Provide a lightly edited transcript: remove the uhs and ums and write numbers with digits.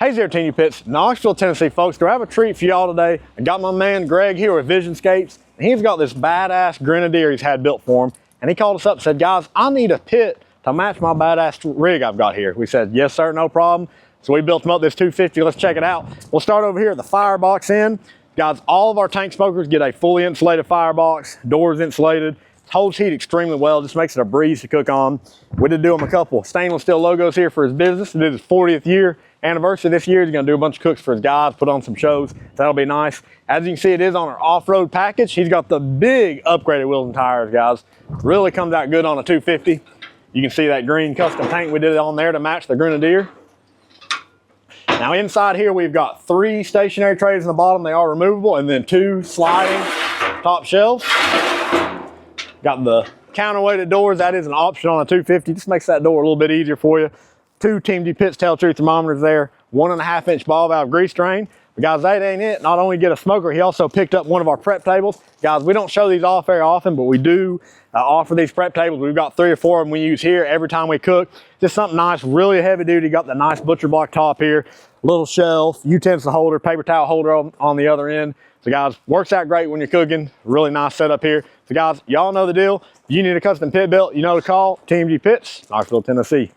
Hey there, TMG Pits, Knoxville, Tennessee, folks. Do I have a treat for y'all today? I got my man Greg here with Visionscapes, and he's got this badass Grenadier he's had built for him. And he called us up and said, guys, I need a pit to match my badass rig I've got here. We said, yes, sir, no problem. So we built him up this 250. Let's check it out. We'll start over here at the firebox end. Guys, all of our tank smokers get a fully insulated firebox, doors insulated. Holds heat extremely well, just makes it a breeze to cook on. We did do him a couple stainless steel logos here for his business. It is his 40th year anniversary this year. He's gonna do a bunch of cooks for his guys, put on some shows. That'll be nice. As you can see, it is on our off-road package. He's got the big upgraded wheels and tires, guys. Really comes out good on a 250. You can see that green custom tank we did on there to match the Grenadier. Now inside here, we've got 3 stationary trays in the bottom. They are removable, and then 2 sliding top shelves. Got the counterweighted doors. That is an option on a 250. Just makes that door a little bit easier for you. 2 TMG Pits Tell Truth thermometers there. 1.5-inch ball valve grease drain. But guys, that ain't it. Not only get a smoker, he also picked up one of our prep tables. Guys, we don't show these off very often, but we do offer these prep tables. We've got 3 or 4 of them we use here every time we cook. Just something nice, really heavy duty. Got the nice butcher block top here. Little shelf, utensil holder, paper towel holder on the other end. So guys, works out great when you're cooking. Really nice setup here. So guys, y'all know the deal. If you need a custom pit built, you know to call TMG Pits, Knoxville, Tennessee.